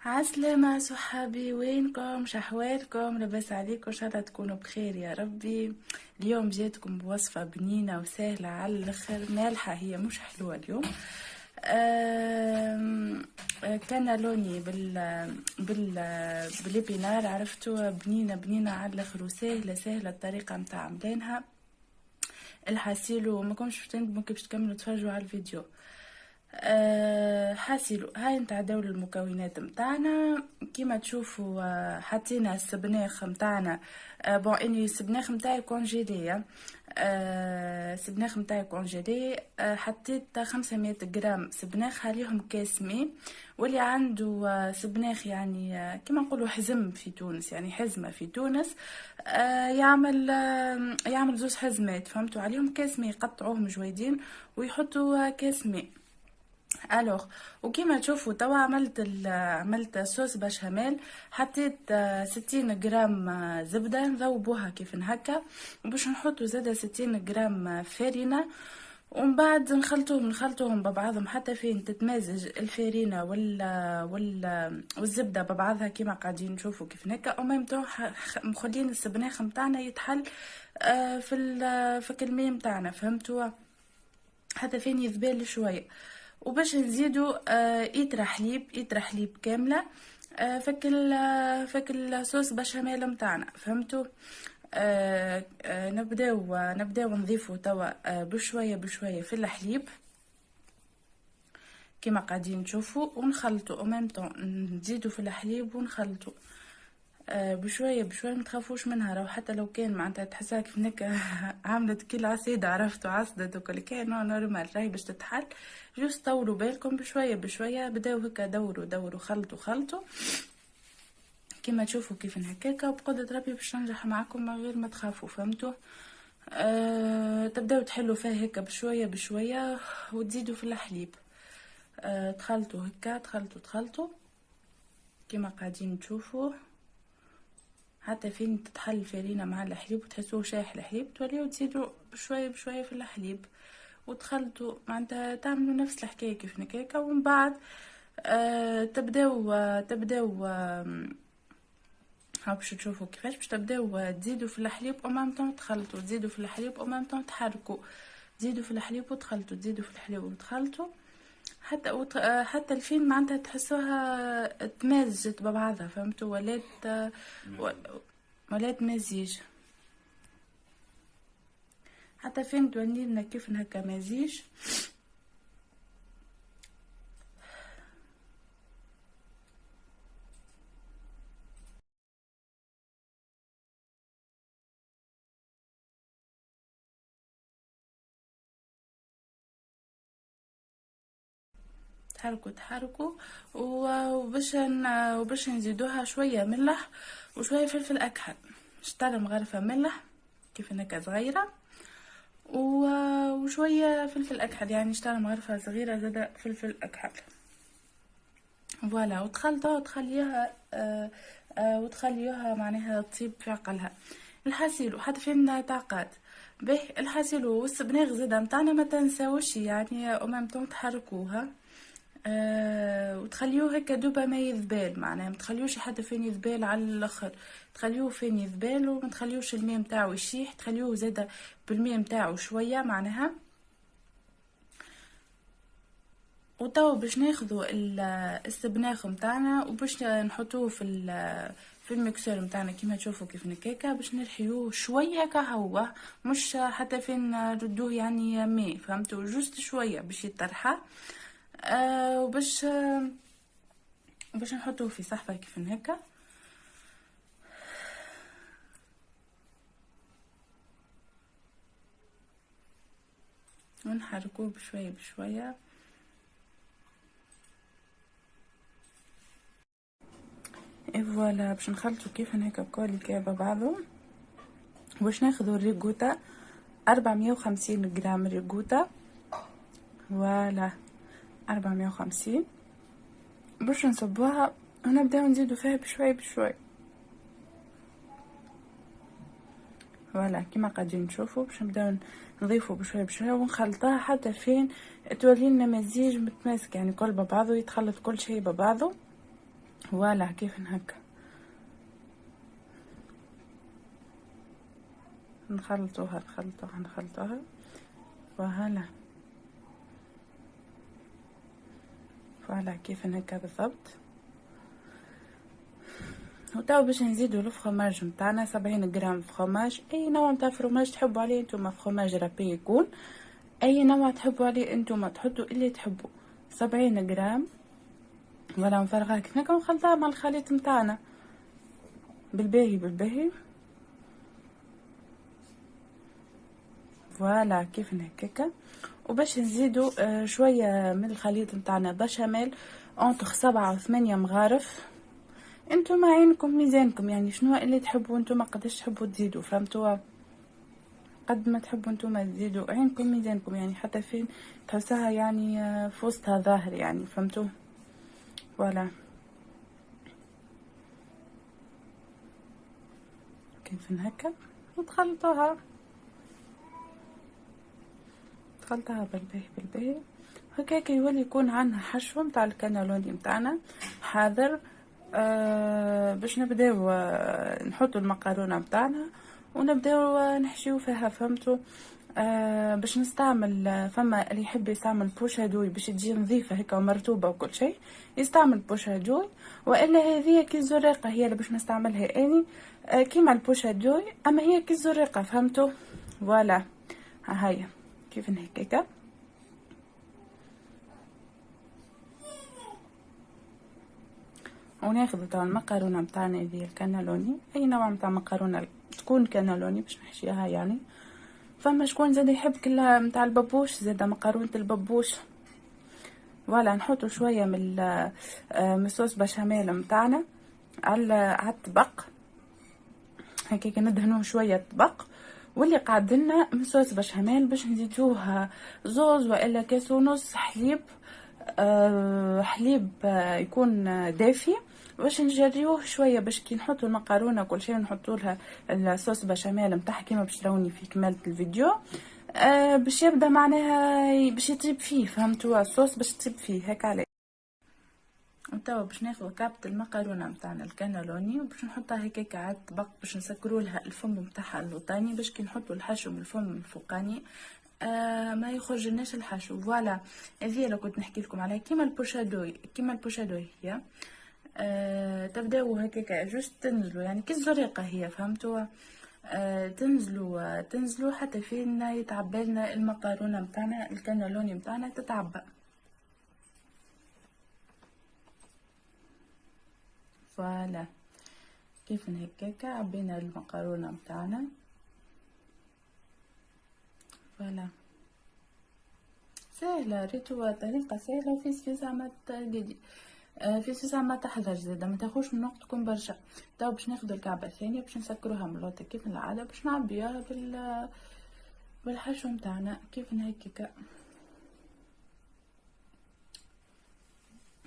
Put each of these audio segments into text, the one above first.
عسلامة صحابي، وينكم؟ شحوالكم؟ لاباس عليكم؟ ان شاء الله تكونوا بخير يا ربي. اليوم جيتكم بوصفة بنينة وسهلة على الاخر، مالحة هي مش حلوة اليوم. آم، كان لوني بال بالبينار، عرفتوا؟ بنينة بنينة على الاخر وسهلة سهلة الطريقة متاع عملانها. الحاسيلو ما كنتش بتندموا كيفاش تكملوا تفرجوا على الفيديو. حاسيلو هاي نتعداو المكونات متاعنا كيما تشوفوا. حطينا السبناخ متاعنا. بون اني السبناخ متاعي كونجيلي. السبناخ متاعي كونجيلي. حطيت 500 جرام سبناخ عليهم كاس ماء. واللي عنده سبناخ يعني كيما نقولوا حزم في تونس، يعني حزمة في تونس. يعمل زوز حزمات، فهمتوا؟ عليهم كاس ماء يقطعوهم جويدين ويحطوا كاس ماء. الوغ وكيما تشوفوا توا عملت صوص بشاميل. حطيت 60 جرام زبدة نذوبوها كيف هكا، وباش نحطوا زادة 60 جرام فرينة. ومن بعد نخلطوهم ببعضهم حتى فين تتمازج الفرينة والزبدة ببعضها كيما قاعدين نشوفوا كيف هكا. وميم طون مخلين السبناخ متاعنا يتحل في الماء متاعنا، فهمتوا؟ حتى فين يذبال شوية. وباش نزيدو إيترا حليب كاملة. فك الصوص بشاميل متاعنا، فهمتوا؟ نبداو نضيفو توا بشوية بشوية في الحليب كما قاعدين تشوفوا، ونخلطو او ميم طون نزيدو في الحليب ونخلطو بشويه بشويه. ما تخافوش منها، لو حتى لو كان معناتها تحسها كيف هناك عملت كي العصيده، عرفتوا؟ عصدت وكل كان نورمال راهي باش تتحل. جوست طولوا بالكم بشويه بشويه. بداو هكا دوروا خلطوا كما تشوفوا كيف هكاكا. وبقدرة ربي باش تنجح معكم من غير ما تخافوا، فهمتوا؟ تبداو تحلوا فيها هكا بشويه بشويه وتزيدوا في الحليب. تخلطوا هكا تخلطوا كما قاعدين تشوفوا حتى فين تتحل الفرينة مع الحليب وتحسوه شايح الحليب. توليو تزيدوا بشوية بشوية في الحليب وتخلطوا، معناتها تعملوا نفس الحكاية كيف نكاكا. ومن بعد تبداو ها باش تشوفوا كيفاش باش تبداو تزيدوا في الحليب او مام طون تخلطوا، تزيدوا في الحليب او مام طون تحركوا، تزيدوا في الحليب وتخلطوا، تزيدوا في الحليب وتخلطوا حتى الفين معناتها تحسوها تمازجت ببعضها، فهمتوا؟ ولات مزيج. حتى فين تولي لنا كيف هكا مزيج. تحركوا وباش نزيدوها شويه ملح وشويه فلفل اكحل. شطره مغرفه ملح كيف هكا صغيره، وشويه فلفل اكحل، يعني شطره مغرفه صغيره زاده فلفل اكحل. فوالا وتخلطها وتخليوها معناها تطيب في عقلها. الحاسيل وحتى فين تعقاد به الحاسيل والسبناغ زاده متاعنا ما تنساوش، يعني امام طون تحركوها. وتخليوه هكا دوبا ما يذبال، معناها ما تخليوش حتى فين يذبال على الاخر. تخليوه فين يذبال وما تخليوش الماء متاعو يشيح، تخليوه زاده بالماء متاعو شويه معناها. وتو باش ناخذوا السبناخ متاعنا وباش نحطوه في الميكسور متاعنا كيما تشوفوا كيف نكاكا، باش نرحيوه شويه كهو، مش حتى فين ردوه يعني ماء، فهمتوا؟ جوست شويه باش يترحى. وباش نحطوه في صحفه كيف هكا. ونحركوه بشويه بشويه. فوالا باش نخلطوا كيف هكا كل كابه بعضهم. باش ناخذوا الريغوتا 450 جرام ريغوتا. فوالا 450 باش نصبوها ونبداو نزيدو فيها بشوي بشوي. فوالا كيما قاعدين نشوفوا باش نبداو نضيفوا بشوي بشوي ونخلطها حتى فين تولي لنا مزيج متماسك، يعني كل ببعضه يتخلط كل شيء ببعضه. فوالا كيف هكا نخلطوها فوالا فوالا كيف هكا بالضبط. وتوا باش نزيدو الفخوماج متاعنا 70 غرام فخوماج، اي نوع متاع فروماج تحبوا عليه انتوما، فخوماج رابي يكون اي نوع تحبوا عليه انتوما، تحطوا اللي تحبوا. 70 غرام ولا مفرغاها كيف هكا ونخلطها مع الخليط متاعنا بالباهي. فوالا كيف هكاكا. وباش نزيدو شويه من الخليط متاعنا بشاميل اونتر 7 و 8 مغارف. انتم عينكم ميزانكم، يعني شنو اللي تحبوا انتم، قداش تحبوا تزيدوا، فهمتوا؟ قد ما تحبوا انتم تزيدوا، عينكم ميزانكم، يعني حتى فين تحسها يعني في وسطها ظاهر، يعني فهمتوا؟ فوالا كيف هكا وتخلطوها بالباهي هكاك يولي يكون عندنا حشو متاع الكانالوني متاعنا حاضر. باش نبداو نحطوا المقارونه متاعنا ونبداو نحشيو فيها، فهمتوا؟ باش نستعمل فما اللي يحب يستعمل بوشادوي باش تجي نظيفه هكا ومرطوبه وكل شيء يستعمل بوشادوي، والا هذه كي الزريقه هي اللي باش نستعملها اني كيما البوشادوي، اما هي كي الزريقه، فهمتوا؟ فوالا ها هي كيف هكاكا. وناخذ تاع المقارونه متاعنا هذه الكانالوني، اي نوع متاع مقارونه تكون كانالوني باش نحشيها يعني. فما شكون زاد يحب كلها متاع البابوش، زاد مقارونه البابوش. فوالا نحطوا شويه من صوص بشاميل متاعنا على الطبق هكاك، ندهنوه شويه الطبق، واللي قعد لنا من صوص بشاميل باش نزيدوه زوز والا كاس ونص حليب. حليب يكون دافي باش نجريوه شويه، باش كي نحطوا المقارونه وكل شيء نحطوا لها الصوص بشاميل نتاعها كيما باش تروني في كمالة الفيديو. باش يبدا معناها باش يطيب فيه، فهمتوا؟ الصوص باش تطيب فيه هكا عليه. وتوا باش ناخذ كابة المقارونه متاعنا الكانالوني وباش نحطها هكاك على الطبق باش نسكروا لها الفم متاعها اللوطاني، باش كي نحطوا الحشو من الفم الفوقاني ما يخرج لناش الحشو. فوالا هذه اللي كنت نحكي لكم عليها، كيما البوشادوي هي تبداو هكاك جوست تنزلوا يعني كي الزريقه هي، فهمتوا؟ تنزلوا حتى فين يتعبى لنا المقارونه متاعنا الكانالوني متاعنا تتعبى. فوالا كيف هكاكا عبينا المقارونه متاعنا. فوالا سهله، ريتو طريقه سهله وفي زعما تقدي في زعما تحضر زاده ما تاخوش من وقتكم برشا. تو باش ناخذ الكعبه الثانيه باش نسكروها من اللوطه كيف العاده باش نعبيها بالحشو متاعنا كيف هكاكا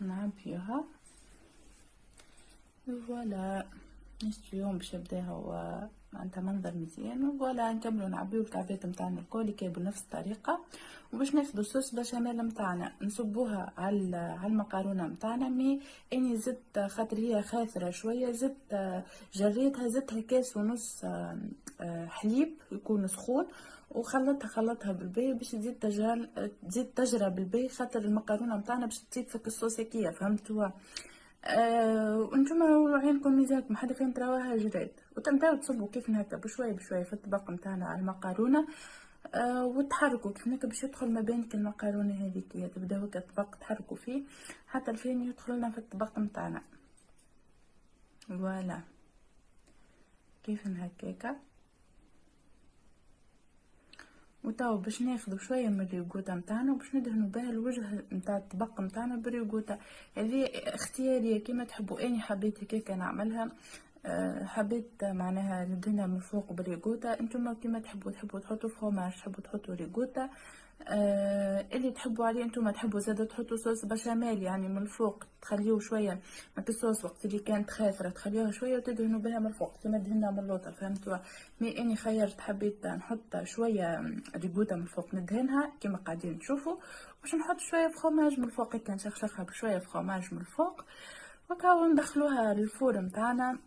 نعبيها. فوالا نشتريهم باش يبداو معناتها منظر مزيان. وفوالا نكملو نعبيو الكعبات متاعنا الكل كيبو نفس الطريقه. وباش ناخدو صوص بشاميل متاعنا نصبوها على المقارونه متاعنا. مي اني زدت خاطر هي خاثره شويه، زدت جريتها زدتها كاس ونص حليب يكون سخون وخلطها بالباهي باش تزيد تجرى بالباهي، خاطر المقارونه متاعنا باش تطيب في الصوص هكيه، فهمتوا؟ وانتم عينكم ميزانكم حتى فين تراوها جريت، وتبداو تصبوا كيف هكا بشويه في الطبق متاعنا على المقارونه. وتحركوا كيف هكا باش يدخل ما بينك المقارونه هذيك، تبداو هكا الطبق تحركوا فيه حتى الفين يدخلنا في الطبق متاعنا. فوالا كيف هكاكا. وتو باش ناخذ شويه من الريقوطه متاعنا وباش ندهنوا بها الوجه متاع الطبق متاعنا بالريقوطه. هذه اختياريه كيما تحبوا، اني حبيت هكاك نعملها. حبيت معناها ندهنها من فوق بالريقوطه، انتم كيما تحبوا تحطوا فروماج، تحبوا تحطوا ريقوطه. اللي تحبوا عليه انتم تحبوا زاده تحطوا صوص بشاميل يعني من الفوق، تخليوه شويه ما الصوص وقت اللي كانت خاثره تخليوها شويه وتدهنوا بها من الفوق كيما دهنا من اللوطه، فهمتوا؟ مي اني خيرت حبيت نحط شويه ريقوطه من الفوق ندهنها كيما قاعدين تشوفوا، باش نحط شويه فخوماج من الفوق هكا نشخشخها بشويه فخوماج من الفوق. وكاو ندخلوها للفور متاعنا،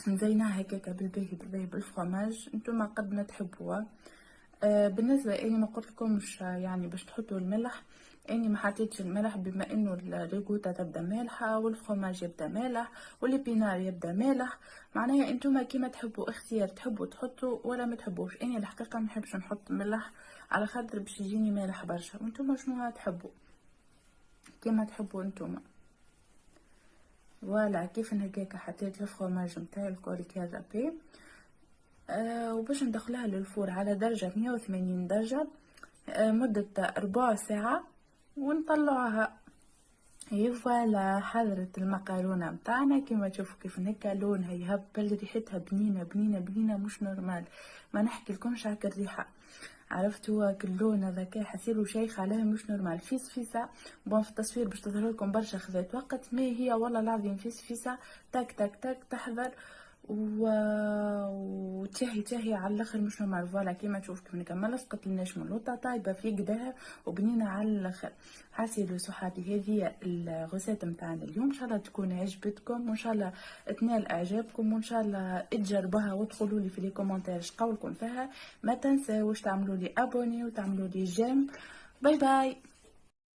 نزيناها هكاكا بالباهي بالباهي بالفرماج انتوما قد ما تحبوها. بالنسبه اني ما قلت لكمش يعني باش تحطوا الملح، اني ما حطيتش الملح بما انه الريكوتا تبدا مالحه والفرماج يبدا مالح والبينار يبدا مالح. معناها انتوما كيما تحبوا، اختيار، تحبوا تحطوا ولا ما تحبوش. اني الحقيقه ما نحبش نحط ملح على خاطر باش يجيني مالح برشا، وانتوما شنو تحبوا كيما تحبوا انتوما. فوالا كيف هكاكا حطيت الفرماج نتاعي الكل كرابي. وباش ندخلها للفور على درجة 180 درجة مدة ربع ساعة ونطلعها. فوالا حضرت المقارونة متاعنا كيما تشوفوا كيف هكا لونها يهبل، ريحتها بنينة بنينة بنينة مش نورمال، ما نحكي لكمش هكا الريحة. عرفتوا اللون هذاك حسيلو شيخ عليها مش نورمال. فيس فيسا بون في التصوير باش تظهر لكم برشا خذات وقت، ما هي والله العظيم فيس فيسا تك تك تك تحضر وتشهي تشهي على الاخر مش نورمال. فوالا كيما تشوف كيف نكمل لصقت لناش من لوطه طايبه في قدها وبنينه على الاخر. حاسيلو صحابي هذه الغسات متاعنا اليوم، ان شاء الله تكون عجبتكم وان شاء الله تنال اعجابكم وان شاء الله تجربوها وتقولوا لي في لي كومونتير اش قولكم فيها. ما تنساوش تعملوا لي ابوني وتعملوا لي جيم. باي باي.